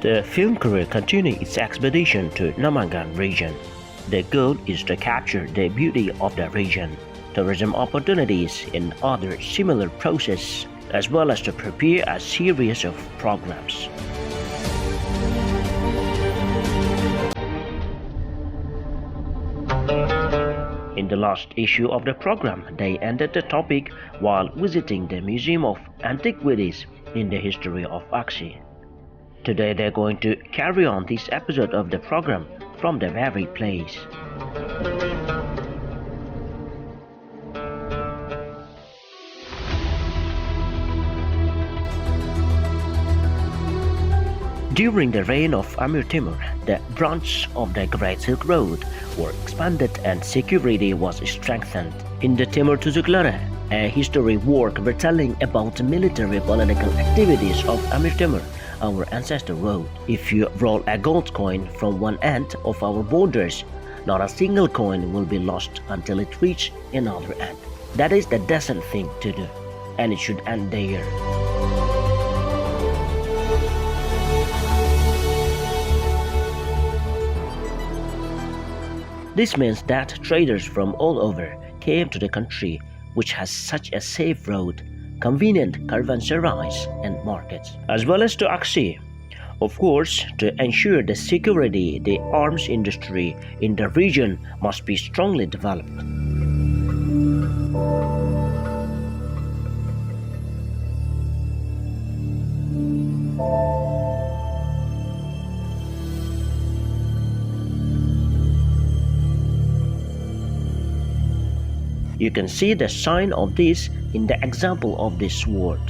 The film crew continued its expedition to Namangan region. The goal is to capture the beauty of the region, tourism opportunities and other similar processes, as well as to prepare a series of programs. In the last issue of the program, they ended the topic while visiting the Museum of Antiquities in the history of AXSI. Today they're going to carry on this episode of the program from the very place. During the reign of Amir Timur, the branch of the Great Silk Road were expanded and security was strengthened. In the Timur Tuzukları, a history work retelling about the military political activities of Amir Timur, our ancestor wrote, "If you roll a gold coin from one end of our borders, not a single coin will be lost until it reaches another end. That is the decent thing to do, and it should end there." This means that traders from all over came to the country, which has such a safe road, convenient caravanserais and markets, as well as to AXSI. Of course, to ensure the security, the arms industry in the region must be strongly developed. You can see the sign of this in the example of this sword.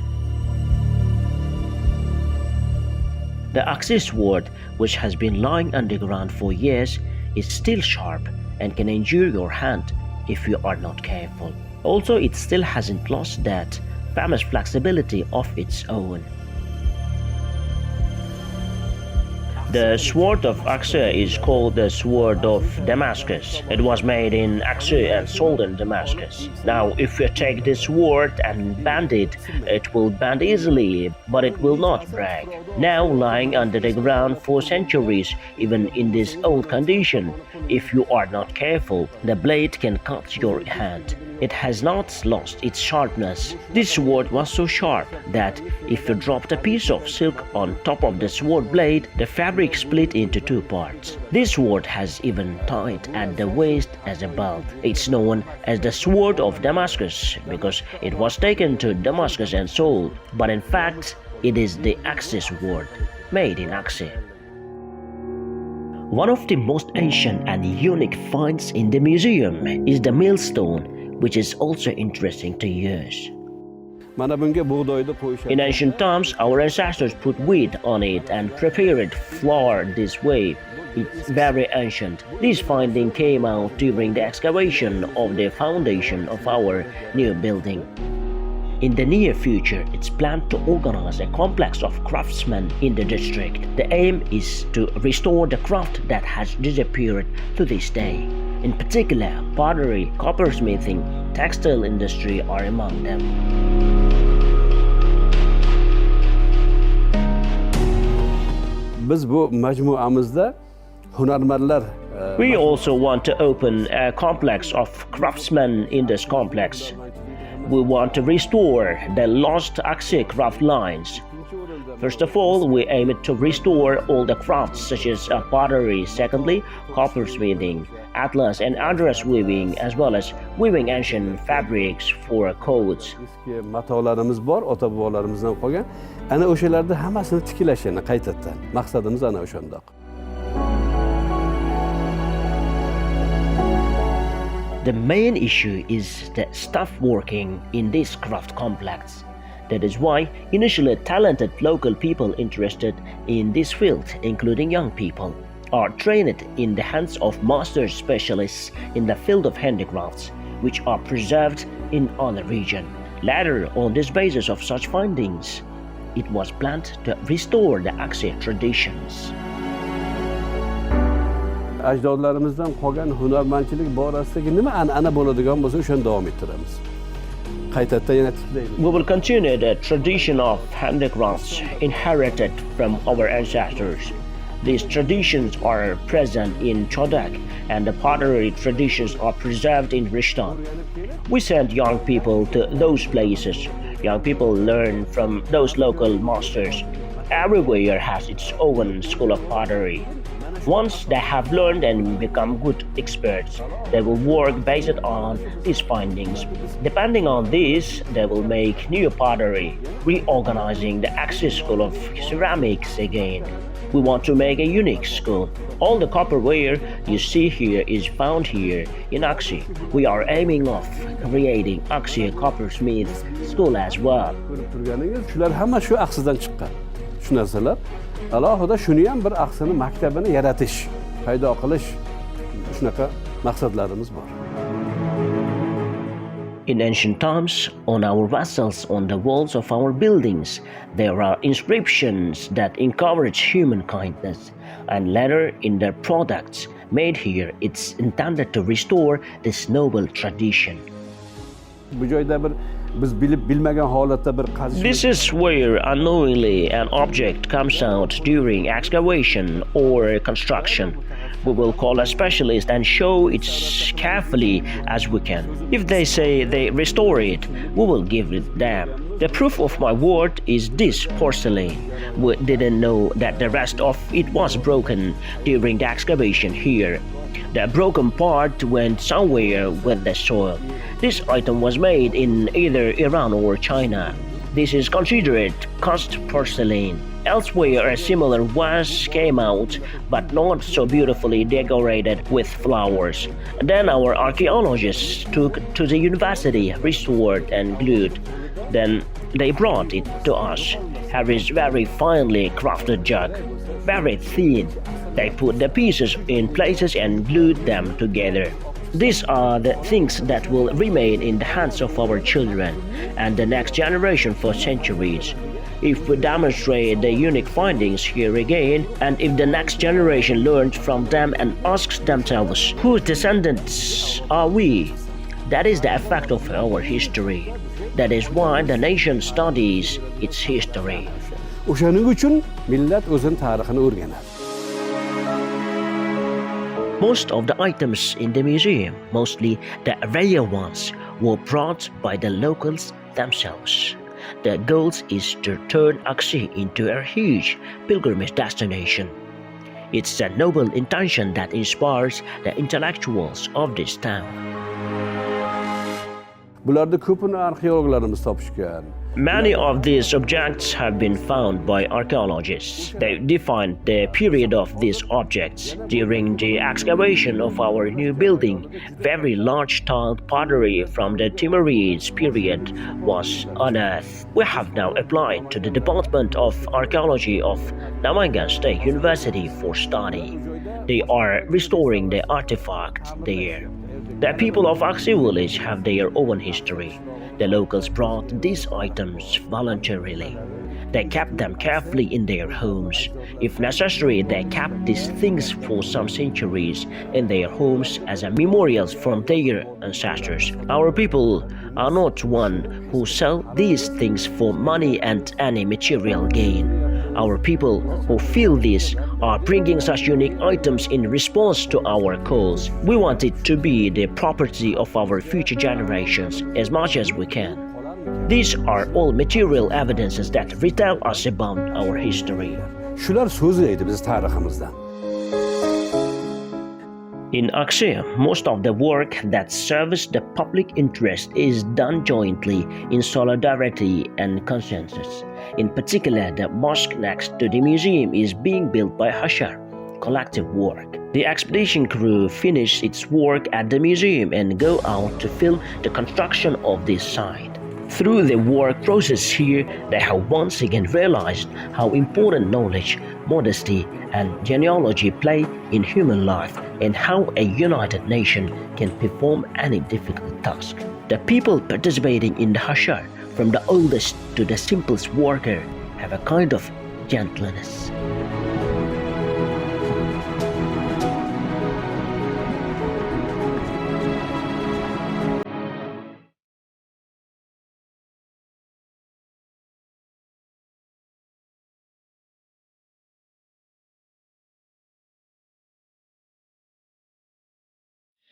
The AXSI sword, which has been lying underground for years, is still sharp and can injure your hand if you are not careful. Also, it still hasn't lost that famous flexibility of its own. The sword of AXSI is called the sword of Damascus. It was made in AXSI and sold in Damascus. Now, if you take this sword and bend it, it will bend easily, but it will not break. Now, lying under the ground for centuries, even in this old condition, if you are not careful, the blade can cut your hand. It has not lost its sharpness. This sword was so sharp that if you dropped a piece of silk on top of the sword blade, the fabric split into two parts. This sword has even tied at the waist as a belt. It's known as the sword of Damascus because it was taken to Damascus and sold, but in fact, it is the AXSI sword, made in AXSI. One of the most ancient and unique finds in the museum is the millstone, which is also interesting to use. In ancient times, our ancestors put wheat on it and prepared flour this way. It's very ancient. This finding came out during the excavation of the foundation of our new building. In the near future, it's planned to organize a complex of craftsmen in the district. The aim is to restore the craft that has disappeared to this day. In particular, pottery, coppersmithing, textile industry are among them. We also want to open a complex of craftsmen in this complex. We want to restore the lost AXSI craft lines. First of all, we aim to restore all the crafts such as pottery, secondly, coppersmithing, atlas and address weaving, as well as weaving ancient fabrics for coats. Matolarimiz bor, ota-bobolarimizdan qolgan. Ana o'shalarda hammasini tiklash yana qaytadan. Maqsadimiz ana o'shundoq. The main issue is the staff working in this craft complex. That is why initially talented local people interested in this field, including young people, are trained in the hands of master specialists in the field of handicrafts, which are preserved in other regions. Later, on this basis of such findings, it was planned to restore the AXSI traditions. Ajdodlarimizdan qolgan hunarmandchilik borasidagi nima an'ana bo'ladigan bo'lsa, o'shani davom ettiramiz. qaytadan yana tiklaymiz. We will continue the tradition of handicrafts inherited from our ancestors. These traditions are present in Chodak, and the pottery traditions are preserved in Rishton. We send young people to those places. Young people learn from those local masters. Everywhere has its own school of pottery. Once they have learned and become good experts, they will work based on these findings. Depending on this, they will make new pottery, reorganizing the AXSI school of ceramics again. We want to make a unique school. All the copperware you see here is found here in AXSI. We are aiming of creating AXSI coppersmith school as well. Ko'rib turganingiz, shular hamma shu AXSIdan chiqqan. Shu narsalar alohida shuni ham bir AXSIni maktabini yaratish, paydo qilish shunaqa maqsadlarimiz bor. In ancient times, on our vessels, on the walls of our buildings, there are inscriptions that encourage human kindness, and later in their products made here, it's intended to restore this noble tradition. Bu joyda bir biz bilib bilmagan holatda bir qazish. This is where unknowingly an object comes out during excavation or construction. We will call a specialist and show it carefully as we can. If they say they restore it, we will give it them. The proof of my word is this porcelain. We didn't know that the rest of it was broken during the excavation here. The broken part went somewhere with the soil. This item was made in either Iran or China. This is considered cast porcelain. Elsewhere, a similar vase came out, but not so beautifully decorated with flowers. Then our archaeologists took to the university, restored and glued. Then they brought it to us. Here is very finely crafted jug, very thin. They put the pieces in places and glued them together. These are the things that will remain in the hands of our children and the next generation for centuries. If we demonstrate the unique findings here again, and if the next generation learns from them and asks themselves, whose descendants are we? That is the effect of our history. That is why the nation studies its history. O'shaning uchun millat o'zining tarixini o'rganadi. Most of the items in the museum, mostly the rare ones, were brought by the locals themselves. The goal is to turn AXSI into a huge pilgrimage destination. It's a noble intention that inspires the intellectuals of this town. Bularda ko'pini arxeologlarimiz topishgan. Many of these objects have been found by archaeologists. They defined the period of these objects. During the excavation of our new building, very large tiled pottery from the Timurids period was unearthed. We have now applied to the Department of Archaeology of Namangan State University for study. They are restoring the artifacts there. The people of AXSI village have their own history. The locals brought these items voluntarily. They kept them carefully in their homes. If necessary, they kept these things for some centuries in their homes as a memorials from their ancestors. Our people are not one who sell these things for money and any material gain. Our people who feel this are bringing such unique items in response to our cause. We want it to be the property of our future generations as much as we can. These are all material evidences that retell us about our history. Shular so'zlaydi biz tariximizdan. In AXSI, most of the work that serves the public interest is done jointly in solidarity and consensus. In particular, the mosque next to the museum is being built by Hashar, collective work. The expedition crew finish its work at the museum and go out to film the construction of this site. Through the work process here, they have once again realized how important knowledge, modesty, and genealogy play in human life and how a united nation can perform any difficult task. The people participating in the Hashar, from the oldest to the simplest worker, have a kind of gentleness.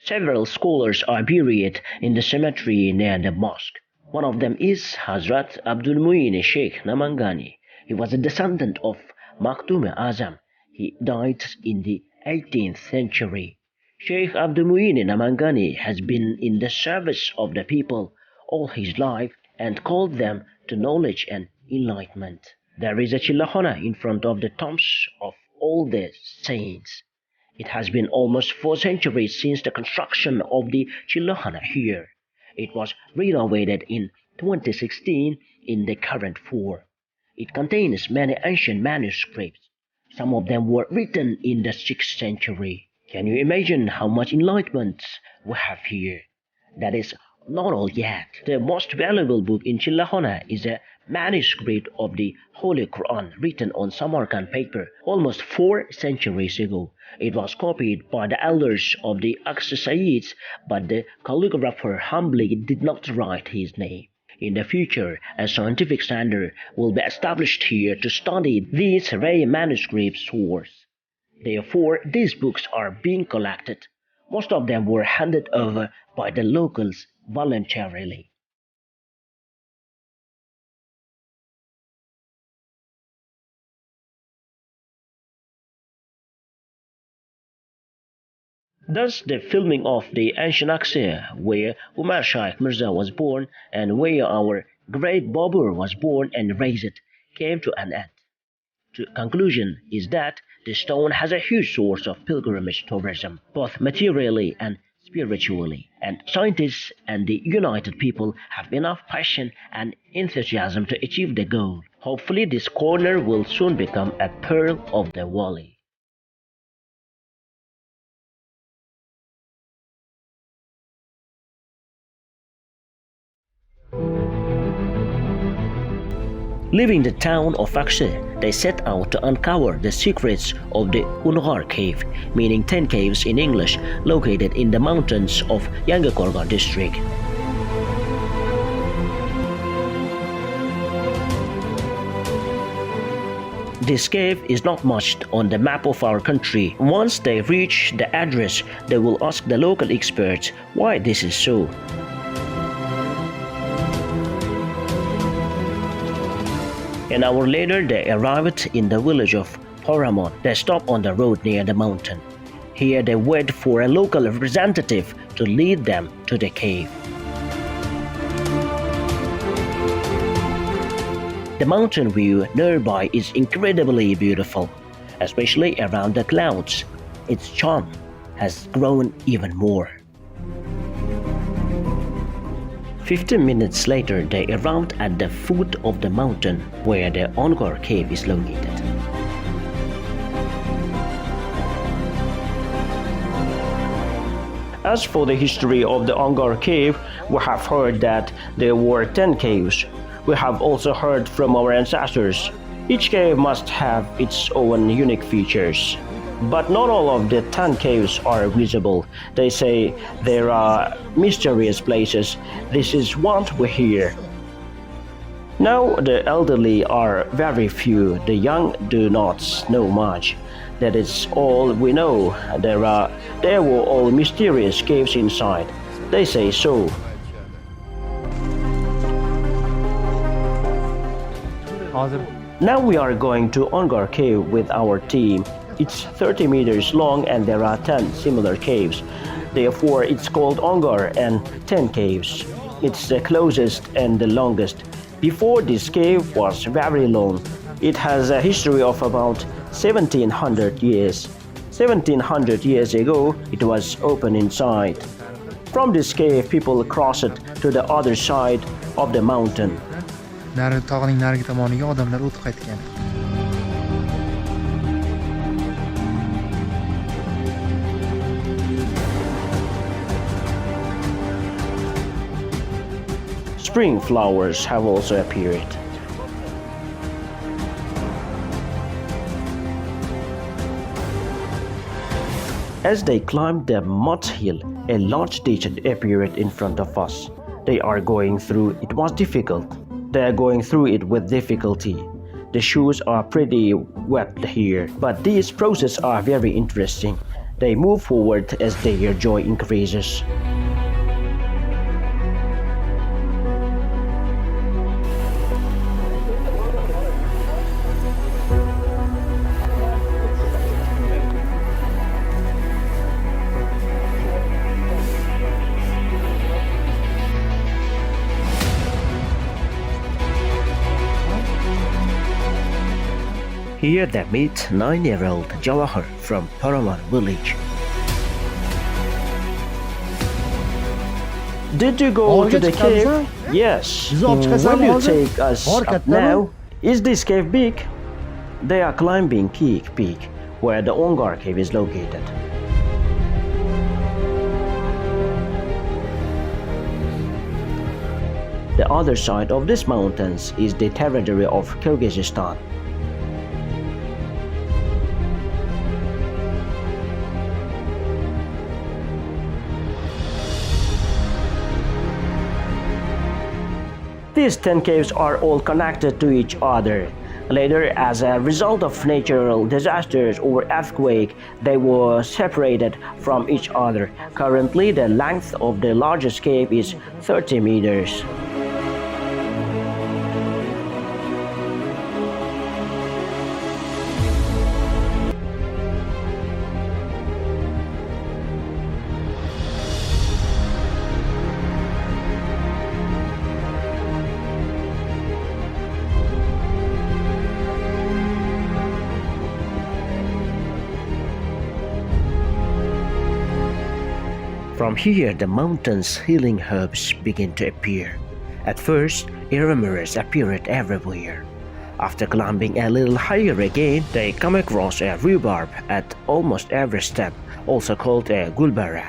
Several scholars are buried in the cemetery near the mosque. One of them is Hazrat Abdul Muin Sheikh Namangani. He was a descendant of Makhdum Azam. He died in the 18th century. Sheikh Abdul Muin Namangani has been in the service of the people all his life and called them to knowledge and enlightenment. There is a chillahana in front of the tombs of all the saints. It has been almost 4 centuries since the construction of the chillahana here. It was renovated in 2016 in the current form. It contains many ancient manuscripts. Some of them were written in the 6th century. Can you imagine how much enlightenment we have here? That is not all yet. The most valuable book in Chillahana is a manuscript of the Holy Quran written on Samarkand paper almost 4 centuries ago. It was copied by the elders of the AXSI, but the calligrapher humbly did not write his name. In the future, a scientific center will be established here to study these rare manuscript sources. Therefore, these books are being collected. Most of them were handed over by the locals voluntarily. Thus, the filming of the ancient AXSI, where Umar Shaikh Mirza was born and where our great Babur was born and raised, came to an end. The conclusion is that the stone has a huge source of pilgrimage tourism, both materially and spiritually, and scientists and the united people have enough passion and enthusiasm to achieve the goal. Hopefully this corner will soon become a pearl of the valley. Leaving the town of AXSI, they set out to uncover the secrets of the Ungar cave, meaning 10 caves in English, located in the mountains of Yangakorga district. This cave is not much on the map of our country. Once they reach the address, they will ask the local experts why this is so. An hour later, they arrived in the village of Horamon. They stopped on the road near the mountain. Here they wait for a local representative to lead them to the cave. The mountain view nearby is incredibly beautiful, especially around the clouds. Its charm has grown even more. 15 minutes later, they arrived at the foot of the mountain where the Ongar cave is located. As for the history of the Ongar cave, we have heard that there were 10 caves. We have also heard from our ancestors. Each cave must have its own unique features. But not all of the 10 caves are visible. They say there are mysterious places. This is what we hear. Now the elderly are very few. The young do not know much. That is all we know. There were all mysterious caves inside. They say so. Now we are going to Ongar cave with our team. It's 30 meters long and there are 10 similar caves. Therefore, it's called Ongar and 10 caves. It's the closest and the longest. Before, this cave was very long. It has a history of about 1700 years. 1700 years ago, it was open inside. From this cave, people crossed to the other side of the mountain. Tog'ning narigi tomoniga odamlar o'tib qaytgan. Spring flowers have also appeared. As they climbed the mud hill, a large ditch appeared in front of us. They are going through it was difficult. They are going through it with difficulty. The shoes are pretty wet here, but these processes are very interesting. They move forward as their joy increases. Here they meet 9-year-old Jawahar from Paraman village. Did you go to the cave? Yes. Will you take us up now? Is this cave big? They are climbing peak where the Ongar cave is located. The other side of these mountains is the territory of Kyrgyzstan. These 10 caves are all connected to each other. Later, as a result of natural disasters or earthquake, they were separated from each other. Currently, the length of the largest cave is 30 meters. From here, the mountain's healing herbs begin to appear. At first, ephemeras appeared everywhere. After climbing a little higher again, they come across a rhubarb at almost every step, also called a gulbara.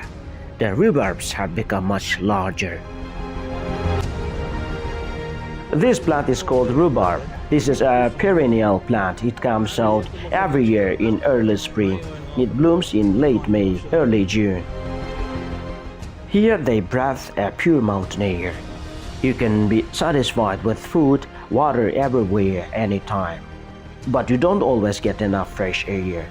The rhubarbs have become much larger. This plant is called rhubarb. This is a perennial plant. It comes out every year in early spring. It blooms in late May, early June. Here they breathe a pure mountain air. You can be satisfied with food, water everywhere, anytime. But you don't always get enough fresh air.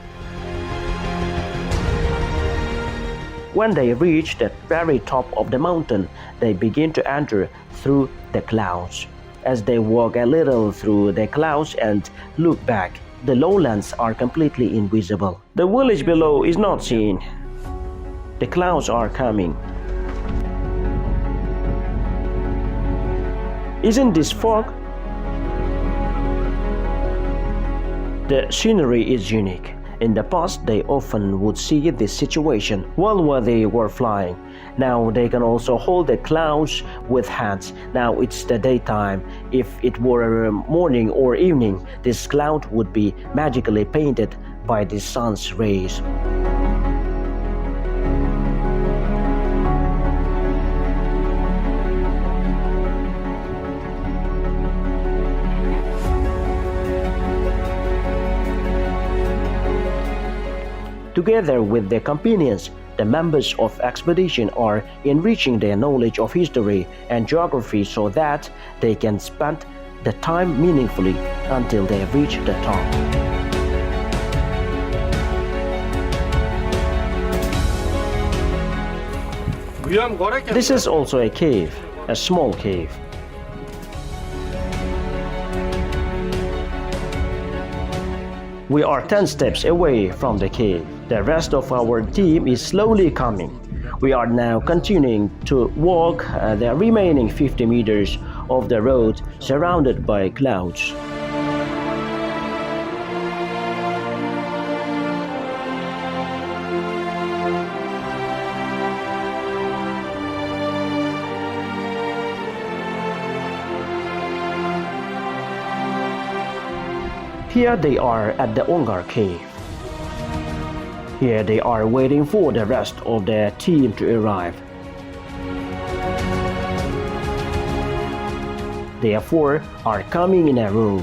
When they reach the very top of the mountain, they begin to enter through the clouds. As they walk a little through the clouds and look back, the lowlands are completely invisible. The village below is not seen. The clouds are coming. Isn't this fog? The scenery is unique. In the past, they often would see this situation while they were flying. Now they can also hold the clouds with hands. Now it's the daytime. If it were morning or evening, this cloud would be magically painted by the sun's rays. Together with their companions, the members of expedition are enriching their knowledge of history and geography so that they can spend the time meaningfully until they reach the top. This is also a cave, a small cave. We are 10 steps away from the cave. The rest of our team is slowly coming. We are now continuing to walk the remaining 50 meters of the road surrounded by clouds. Here they are at the Ongar cave. Here they are waiting for the rest of the team to arrive. Therefore, are coming in a row.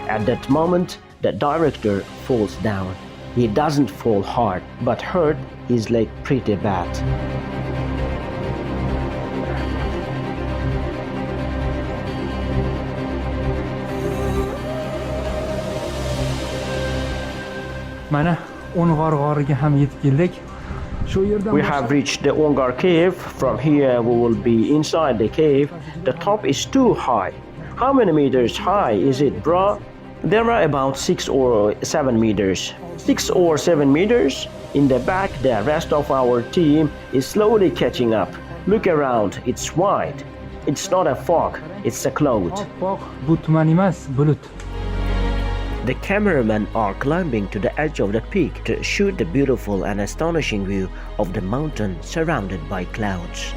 At that moment, the director falls down. He doesn't fall hard, but hurt his leg pretty bad. Mana O'ng'or g'origa ham yetib keldik. Shu yerdan We have reached the Ongar cave. From here we will be inside the cave. The top is too high. How many meters high is it, bro? There are about 6 or 7 meters. 6 or 7 meters? In the back, the rest of our team is slowly catching up. Look around, it's white. It's not a fog, it's a cloud. oppoq, bu tuman emas, bulut. The cameramen are climbing to the edge of the peak to shoot the beautiful and astonishing view of the mountain surrounded by clouds.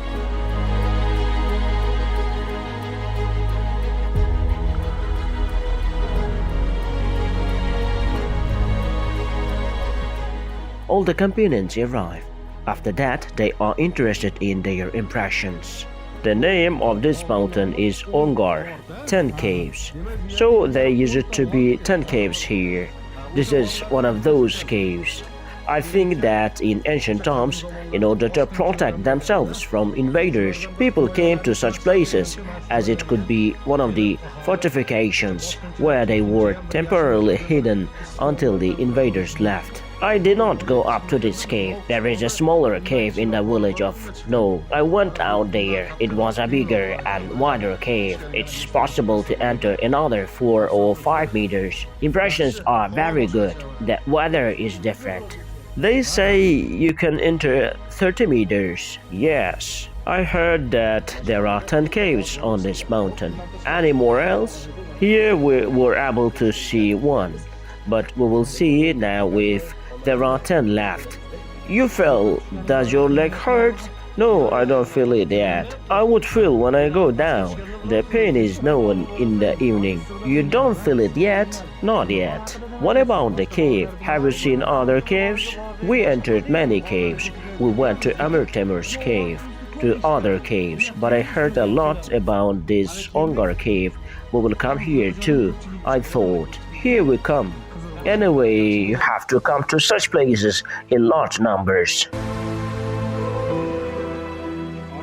All the companions arrive. After that, they are interested in their impressions. The name of this mountain is Ongar, 10 caves. So there used to be 10 caves here. This is one of those caves. I think that in ancient times, in order to protect themselves from invaders, people came to such places as it could be one of the fortifications where they were temporarily hidden until the invaders left. I did not go up to this cave. There is a smaller cave in the village of No. I went out there. It was a bigger and wider cave. It's possible to enter another 4 or 5 meters. Impressions are very good. The weather is different. They say you can enter 30 meters. Yes, I heard that there are 10 caves on this mountain. Any more else? Here we were able to see one, but we will see now if there are 10 left. You fell. Does your leg hurt? No, I don't feel it yet. I would feel when I go down. The pain is known in the evening. You don't feel it yet? Not yet. What about the cave? Have you seen other caves? We entered many caves. We went to Amir Temur's cave, to other caves, but I heard a lot about this Ongar cave. We will come here too. I thought, here we come. Anyway, you have to come to such places in large numbers.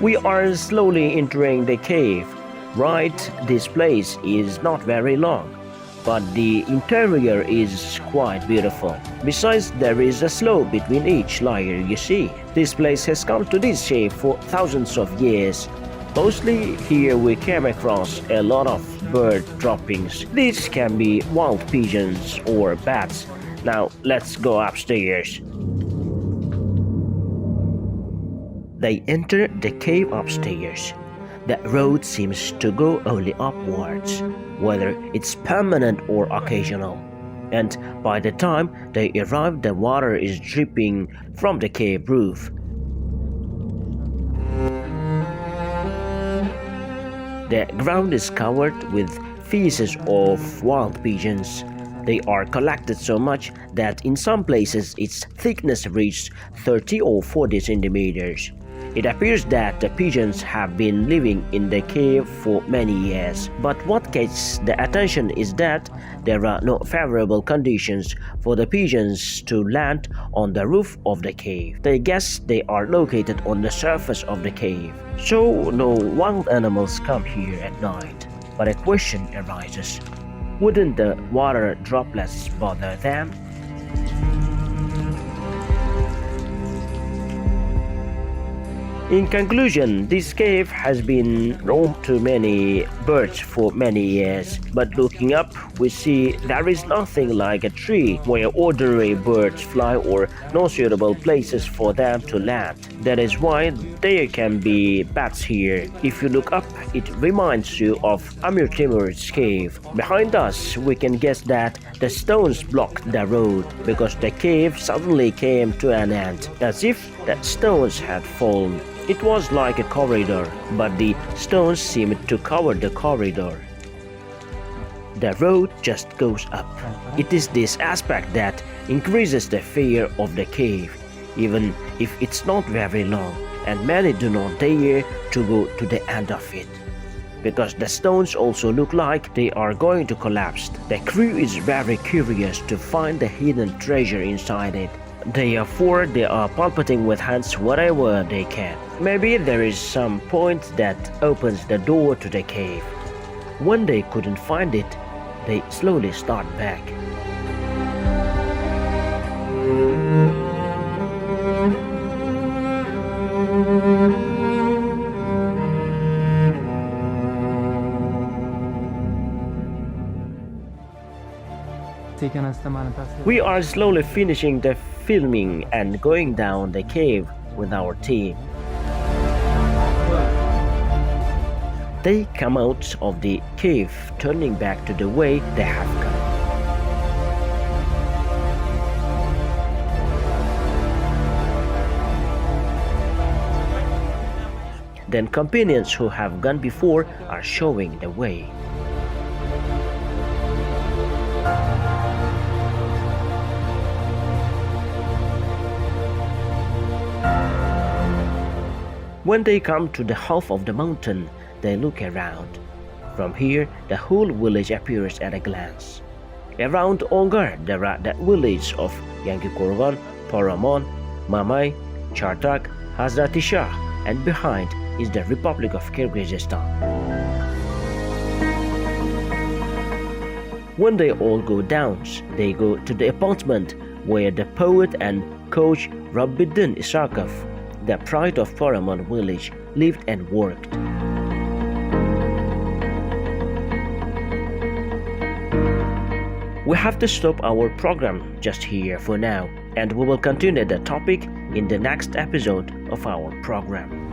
We are slowly entering the cave. Right, this place is not very long, but the interior is quite beautiful. Besides, there is a slope between each layer, you see. This place has come to this shape for thousands of years. Mostly here we came across a lot of bird droppings. These can be wild pigeons or bats. Now let's go upstairs. They enter the cave upstairs. The road seems to go only upwards, whether it's permanent or occasional. And by the time they arrive, the water is dripping from the cave roof. The ground is covered with feces of wild pigeons. They are collected so much that in some places its thickness reached 30 or 40 centimeters. It appears that the pigeons have been living in the cave for many years. But what catches the attention is that there are no favorable conditions for the pigeons to land on the roof of the cave. They guess they are located on the surface of the cave. So no wild animals come here at night. But a question arises. Wouldn't the water droplets bother them? In conclusion, this cave has been home to many birds for many years, but looking up, we see there is nothing like a tree where ordinary birds fly or no suitable places for them to land. That is why there can be bats here. If you look up, it reminds you of Amir Timur's cave. Behind us, we can guess that the stones blocked the road because the cave suddenly came to an end, as if the stones had fallen. It was like a corridor, but the stones seemed to cover the corridor. The road just goes up. It is this aspect that increases the fear of the cave, even if it's not very long, and many do not dare to go to the end of it, because the stones also look like they are going to collapse. The crew is very curious to find the hidden treasure inside it. Therefore, they are palpating with hands whatever they can. Maybe there is some point that opens the door to the cave. When they couldn't find it, they slowly start back. sekin-asta mani tasvir We are slowly finishing the filming and going down the cave with our team. They come out of the cave, turning back to the way they have come. Then companions who have gone before are showing the way. When they come to the half of the mountain, they look around. From here, the whole village appears at a glance. Around Ongar, there are the villages of Yangikorgan, Paramon, Mamay, Chartak, Hazrati Shah, and behind is the Republic of Kyrgyzstan. When they all go down, they go to the apartment where the poet and coach Rabbiddin Isakov, the pride of Paramon village, lived and worked. We have to stop our program just here for now, and we will continue the topic in the next episode of our program.